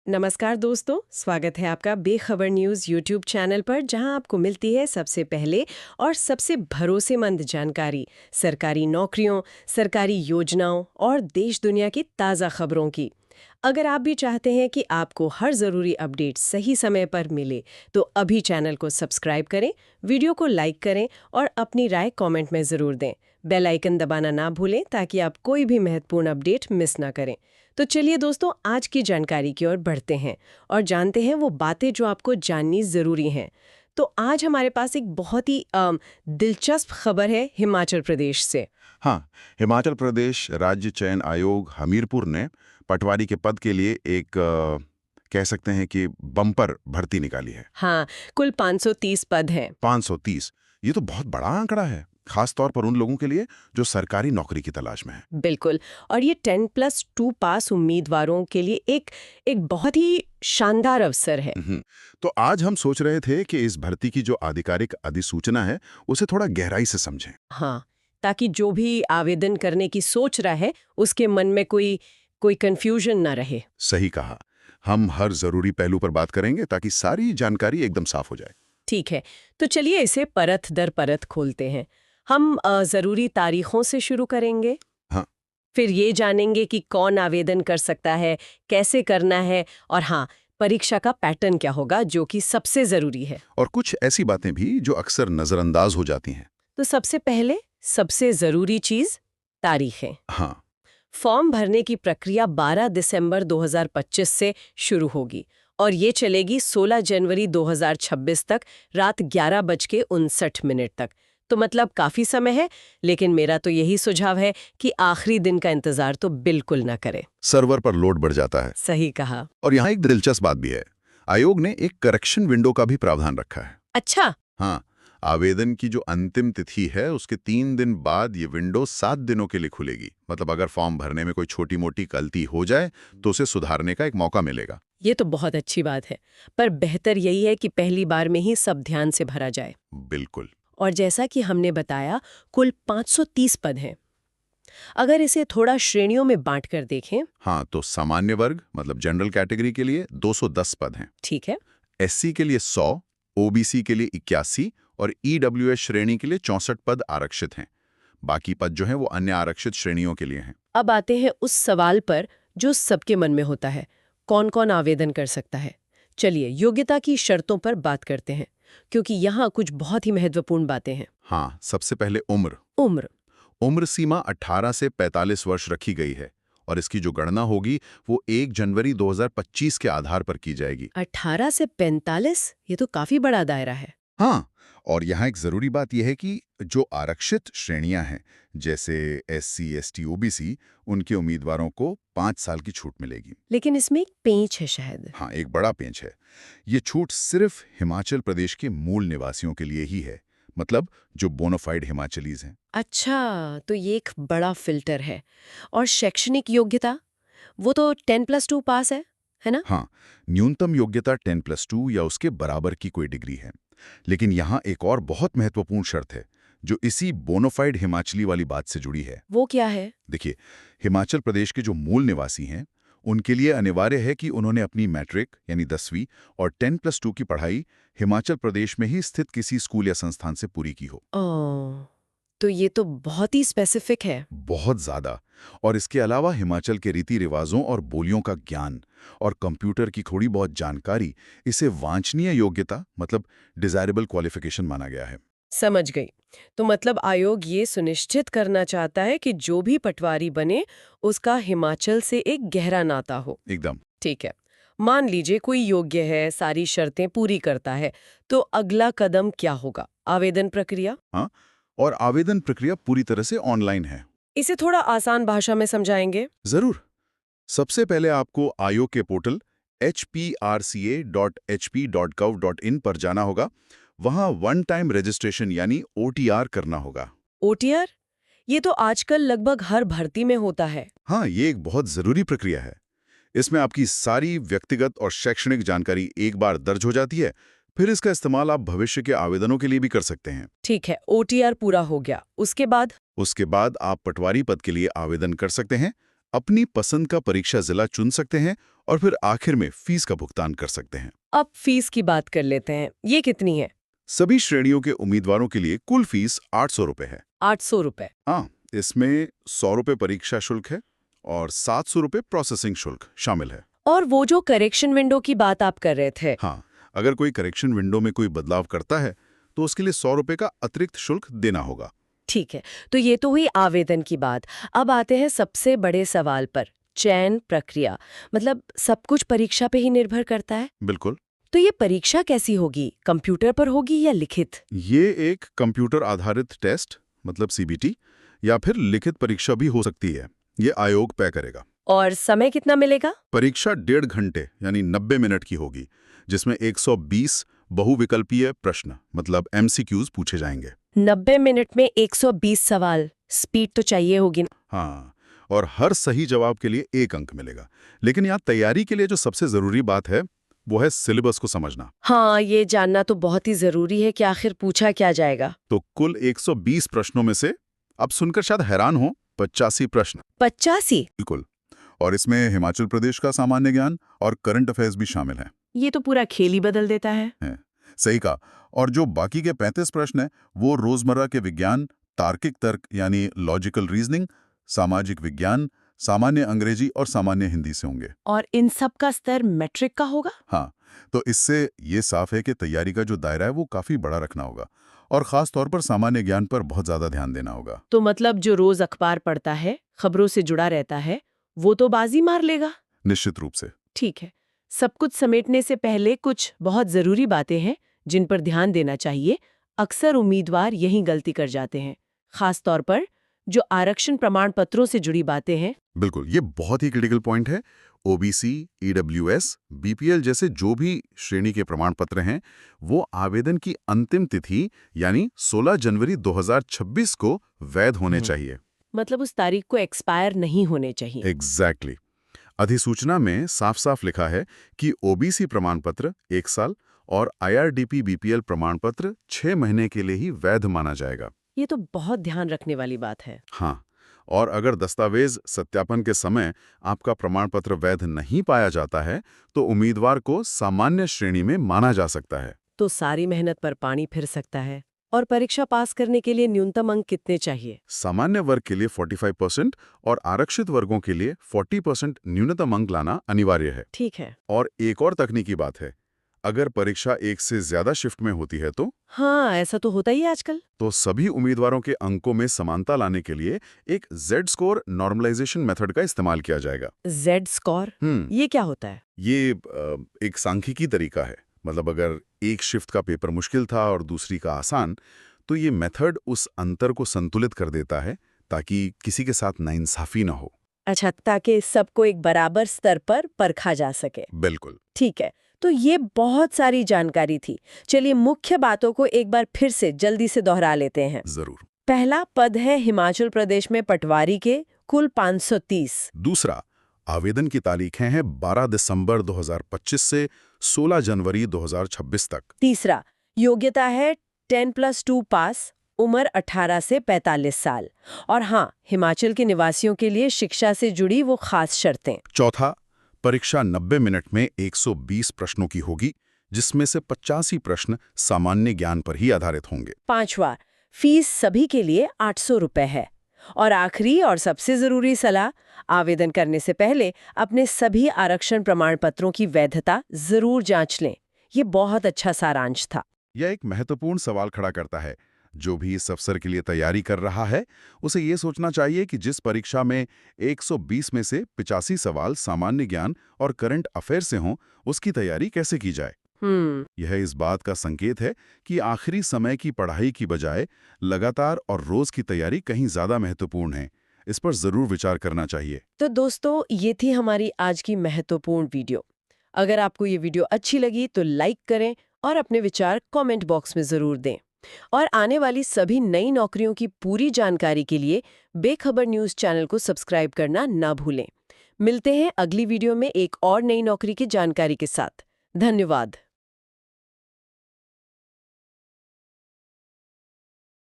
नमस्कार दोस्तों, स्वागत है आपका बेखबर न्यूज़ यूट्यूब चैनल पर, जहां आपको मिलती है सबसे पहले और सबसे भरोसेमंद जानकारी सरकारी नौकरियों, सरकारी योजनाओं और देश दुनिया की ताज़ा खबरों की। अगर आप भी चाहते हैं कि आपको हर ज़रूरी अपडेट सही समय पर मिले, तो अभी चैनल को सब्सक्राइब करें, वीडियो को लाइक करें और अपनी राय कमेंट में ज़रूर दें। बेल आइकन दबाना ना भूलें ताकि आप कोई भी महत्वपूर्ण अपडेट मिस ना करें। तो चलिए दोस्तों, आज की जानकारी की ओर बढ़ते हैं और जानते हैं वो बातें जो आपको जाननी ज़रूरी हैं। तो आज हमारे पास एक बहुत ही दिलचस्प खबर है हिमाचल प्रदेश से। हाँ, हिमाचल प्रदेश राज्य चयन आयोग हमीरपुर ने पटवारी के पद के लिए एक कह सकते हैं कि बम्पर भर्ती निकाली है। हाँ, कुल 530 पद हैं। 530। ये तो बहुत बड़ा आंकड़ा है, खास तौर पर उन लोगों के लिए जो सरकारी नौकरी की तलाश में है। बिल्कुल। और ये 10+2 पास उम्मीदवारों के लिए एक बहुत ही शानदार अवसर है। तो आज हम सोच रहे थे कि इस भर्ती की जो आधिकारिक अधिसूचना है उसे थोड़ा गहराई से समझें। हाँ, ताकि जो भी आवेदन करने की सोच रहा है उसके मन में कोई कंफ्यूजन ना रहे। सही कहा। हम हर जरूरी पहलू पर बात करेंगे ताकि सारी जानकारी एकदम साफ हो जाए। ठीक है, तो चलिए इसे परत दर परत खोलते हैं। हम ज़रूरी तारीखों से शुरू करेंगे। हाँ। फिर ये जानेंगे कि कौन आवेदन कर सकता है, कैसे करना है और हाँ, परीक्षा का पैटर्न क्या होगा, जो कि सबसे ज़रूरी है। और कुछ ऐसी बातें भी जो अक्सर नजरअंदाज हो जाती हैं। तो सबसे पहले सबसे ज़रूरी चीज़ तारीखें। हाँ। फॉर्म भरने की प्रक्रिया 12 दिसंबर 2025 से शुरू होगी और ये चलेगी 16 जनवरी 2026 तक रात 11:59 तक। तो मतलब काफ़ी समय है, लेकिन मेरा तो यही सुझाव है कि आखिरी दिन का इंतज़ार तो बिल्कुल ना करें। सर्वर पर लोड बढ़ जाता है। सही कहा। और यहाँ एक दिलचस्प बात भी है। आयोग ने एक करेक्शन विंडो का भी प्रावधान रखा है। अच्छा। हाँ, आवेदन की जो अंतिम तिथि है उसके 3 दिन बाद ये विंडो 7 दिनों के लिए खुलेगी। मतलब अगर फॉर्म भरने में कोई छोटी मोटी गलती हो जाए तो उसे सुधारने का एक मौका मिलेगा। ये तो बहुत अच्छी बात है, पर बेहतर यही है कि पहली बार में ही सब ध्यान से भरा जाए। बिल्कुल। और जैसा कि हमने बताया, कुल 530 पद हैं। अगर इसे थोड़ा श्रेणियों में बांटकर देखें। हाँ, तो सामान्य वर्ग मतलब जनरल कैटेगरी के लिए 210 पद हैं। ठीक है। एससी के लिए 100, ओबीसी के लिए 81 और ईडब्ल्यूएस श्रेणी के लिए 64 पद आरक्षित हैं। बाकी पद जो हैं वो अन्य आरक्षित श्रेणियों के लिए हैं। अब आते हैं उस सवाल पर जो सबके मन में होता है, कौन कौन आवेदन कर सकता है। चलिए योग्यता की शर्तों पर बात करते हैं, क्योंकि यहाँ कुछ बहुत ही महत्वपूर्ण बातें हैं। हाँ, सबसे पहले उम्र। उम्र। उम्र सीमा 18 से 45 वर्ष रखी गई है और इसकी जो गणना होगी वो 1 जनवरी 2025 के आधार पर की जाएगी। 18 से 45, ये तो काफी बड़ा दायरा है। हाँ, और यहाँ एक जरूरी बात यह है कि जो आरक्षित श्रेणियां हैं जैसे एससी, एसटी, ओबीसी, उनके उम्मीदवारों को 5 साल की छूट मिलेगी। लेकिन इसमें एक पेंच है शायद। हाँ, एक बड़ा पेंच है। ये छूट सिर्फ हिमाचल प्रदेश के मूल निवासियों के लिए ही है, मतलब जो बोनाफाइड हिमाचलीज हैं। अच्छा, तो ये एक बड़ा फिल्टर है। और शैक्षणिक योग्यता, वो तो 10+2 पास है ना? हाँ, न्यूनतम योग्यता 10+2 या उसके बराबर की कोई डिग्री है। लेकिन यहाँ एक और बहुत महत्वपूर्ण शर्त है जो इसी बोनाफाइड हिमाचली वाली बात से जुड़ी है। वो क्या है? देखिए, हिमाचल प्रदेश के जो मूल निवासी हैं उनके लिए अनिवार्य है कि उन्होंने अपनी मैट्रिक यानी 10वीं और 10+2 की पढ़ाई हिमाचल प्रदेश में ही स्थित किसी स्कूल या संस्थान से पूरी की हो। ओह, तो ये तो बहुत ही स्पेसिफिक है। बहुत ज्यादा। और इसके अलावा हिमाचल के रीति रिवाजों और बोलियों का ज्ञान और कंप्यूटर की थोड़ी बहुत जानकारी इसे वांछनीय योग्यता मतलब डिजायरेबल क्वालिफिकेशन माना गया है। समझ गई। तो मतलब आयोग ये सुनिश्चित करना चाहता है कि जो भी पटवारी बने उसका हिमाचल से एक गहरा नाता हो। एकदम। ठीक है। मान लीजिए कोई योग्य है, सारी शर्तें पूरी करता है, तो अगला कदम क्या होगा? आवेदन प्रक्रिया? हाँ, और आवेदन प्रक्रिया पूरी तरह से ऑनलाइन है। इसे थोड़ा आसान भाषा में समझाएंगे? जरूर। सबसे पहले आपको आयोग के पोर्टल hprca.hp.gov.in पर जाना होगा। वहां वन टाइम रजिस्ट्रेशन यानी ओटीआर करना होगा। ओटीआर? ये तो आजकल लगभग हर भर्ती में होता है। हाँ, ये एक बहुत जरूरी प्रक्रिया है। इसमें आपकी सारी व्यक्तिगत और शैक्षणिक जानकारी एक बार दर्ज हो जाती है। फिर इसका इस्तेमाल आप भविष्य के आवेदनों के लिए भी कर सकते हैं। ठीक है, ओटीआर पूरा हो गया। उसके बाद? उसके बाद आप पटवारी पद के लिए आवेदन कर सकते हैं। अपनी पसंद का परीक्षा जिला चुन सकते हैं और फिर आखिर में फीस का भुगतान कर सकते हैं। अब फीस की बात कर लेते हैं, ये कितनी है? सभी श्रेणियों के उम्मीदवारों के लिए कुल फीस 800 रुपए है। 800 रुपए। हाँ, इसमें 100 रुपए परीक्षा शुल्क है और 700 रुपए प्रोसेसिंग शुल्क शामिल है। और वो जो करेक्शन विंडो की बात आप कर रहे थे, हाँ, अगर कोई करेक्शन विंडो में कोई बदलाव करता है तो उसके लिए 100 रुपए का अतिरिक्त शुल्क देना होगा। ठीक है। तो ये तो हुई आवेदन की बात। अब आते हैं सबसे बड़े सवाल पर, चयन प्रक्रिया। मतलब सब कुछ परीक्षा पे ही निर्भर करता है? बिल्कुल। तो ये परीक्षा कैसी होगी? कंप्यूटर पर होगी या लिखित? ये एक कंप्यूटर आधारित टेस्ट मतलब सीबीटी या फिर लिखित परीक्षा भी हो सकती है। ये आयोग तय करेगा। और समय कितना मिलेगा? परीक्षा 1.5 घंटे यानी 90 मिनट की होगी, जिसमें 120 बहुविकल्पीय प्रश्न मतलब एमसीक्यूज पूछे जाएंगे। 90 मिनट में 120 सवाल, स्पीड तो चाहिए होगी ना? हाँ, और हर सही जवाब के लिए 1 अंक मिलेगा। लेकिन यहाँ तैयारी के लिए जो सबसे जरूरी बात है वो है सिलेबस को समझना। हाँ, ये जानना तो बहुत ही जरूरी है कि आखिर पूछा क्या जाएगा। तो कुल 120 प्रश्नों में से, अब सुनकर शायद हैरान हो, 85 प्रश्न। 85? बिल्कुल। और इसमें हिमाचल प्रदेश का सामान्य ज्ञान और करंट अफेयर्स भी शामिल हैं। ये तो पूरा खेल ही बदल देता है। सही कहा। और जो बाकी के 35 प्रश्न हैं वो रोजमर्रा के विज्ञान, तार्किक तर्क यानी लॉजिकल रीजनिंग, सामाजिक विज्ञान, सामान्य अंग्रेजी और सामान्य हिंदी से होंगे। और इन सब का स्तर मैट्रिक का होगा? हाँ, तो इससे ये साफ है कि तैयारी का जो दायरा है वो काफी बड़ा रखना होगा और खास तौर पर सामान्य ज्ञान पर बहुत ज्यादा ध्यान देना होगा। तो मतलब जो रोज अखबार पढ़ता है, खबरों से जुड़ा रहता है, वो तो बाजी मार लेगा? निश्चित रूप से। ठीक है। सब कुछ समेटने से पहले कुछ बहुत जरूरी बातें हैं जिन पर ध्यान देना चाहिए। अक्सर उम्मीदवार यही गलती कर जाते हैं, खास तौर पर जो आरक्षण प्रमाण पत्रों से जुड़ी बातें हैं। बिल्कुल, ये बहुत ही क्रिटिकल पॉइंट है। ओबीसी, ईडब्ल्यूएस, बीपीएल जैसे जो भी श्रेणी के प्रमाण पत्र हैं, वो आवेदन की अंतिम तिथि यानी 16 जनवरी 2026 को वैध होने चाहिए। मतलब उस तारीख को एक्सपायर नहीं होने चाहिए। एग्जैक्टली। अधिसूचना में साफ साफ लिखा है कि ओबीसी प्रमाण पत्र 1 साल और आईआरडीपी बीपीएल प्रमाण पत्र 6 महीने के लिए ही वैध माना जाएगा। ये तो बहुत ध्यान रखने वाली बात है। हाँ, और अगर दस्तावेज सत्यापन के समय आपका प्रमाण पत्र वैध नहीं पाया जाता है तो उम्मीदवार को सामान्य श्रेणी में माना जा सकता है। तो सारी मेहनत पर पानी फिर सकता है। और परीक्षा पास करने के लिए न्यूनतम अंक कितने चाहिए? सामान्य वर्ग के लिए 45% और आरक्षित वर्गों के लिए 40% न्यूनतम अंक लाना अनिवार्य है। ठीक है। और एक और तकनीकी बात है, अगर परीक्षा एक से ज्यादा शिफ्ट में होती है तो हाँ, ऐसा तो होता ही है आजकल। तो सभी उम्मीदवारों के अंकों में समानता लाने के लिए एक जेड स्कोर नॉर्मलाइजेशन मेथड का इस्तेमाल किया जाएगा। Z score? ये क्या होता है? ये एक सांख्यिकी तरीका है। मतलब अगर एक शिफ्ट का पेपर मुश्किल था और दूसरी का आसान, तो ये मेथड उस अंतर को संतुलित कर देता है ताकि किसी के साथ नाइंसाफी ना हो। अच्छा, ताकि सबको एक बराबर स्तर पर परखा जा सके। बिल्कुल। ठीक है। तो ये बहुत सारी जानकारी थी। चलिए मुख्य बातों को एक बार फिर से जल्दी से दोहरा लेते हैं। जरूर। पहला पद है हिमाचल प्रदेश में पटवारी के, कुल 530। दूसरा, आवेदन की तारीखें हैं 12 दिसंबर 2025 से 16 जनवरी 2026 तक। तीसरा, योग्यता है 10+2 पास, उम्र 18 से 45 साल। और हाँ, हिमाचल के निवासियों के लिए शिक्षा से जुड़ी वो खास शर्तें। चौथा, परीक्षा 90 मिनट में 120 प्रश्नों की होगी, जिसमें से 85 प्रश्न सामान्य ज्ञान पर ही आधारित होंगे। पांचवा, फीस सभी के लिए 800 रुपए है। और आखिरी और सबसे जरूरी सलाह, आवेदन करने से पहले अपने सभी आरक्षण प्रमाण पत्रों की वैधता जरूर जांच लें। ये बहुत अच्छा सारांश था। यह एक महत्वपूर्ण सवाल खड़ा करता है। जो भी इस अवसर के लिए तैयारी कर रहा है, उसे ये सोचना चाहिए कि जिस परीक्षा में 120 में से 85 सवाल सामान्य ज्ञान और करंट अफेयर से हों, उसकी तैयारी कैसे की जाए। यह इस बात का संकेत है कि आखिरी समय की पढ़ाई की बजाय लगातार और रोज की तैयारी कहीं ज्यादा महत्वपूर्ण है। इस पर जरूर विचार करना चाहिए। तो दोस्तों, ये थी हमारी आज की महत्वपूर्ण वीडियो। अगर आपको ये वीडियो अच्छी लगी तो लाइक करें और अपने विचार कमेंट बॉक्स में जरूर दें। और आने वाली सभी नई नौकरियों की पूरी जानकारी के लिए बेखबर न्यूज़ चैनल को सब्सक्राइब करना ना भूलें। मिलते हैं अगली वीडियो में एक और नई नौकरी की जानकारी के साथ। धन्यवाद।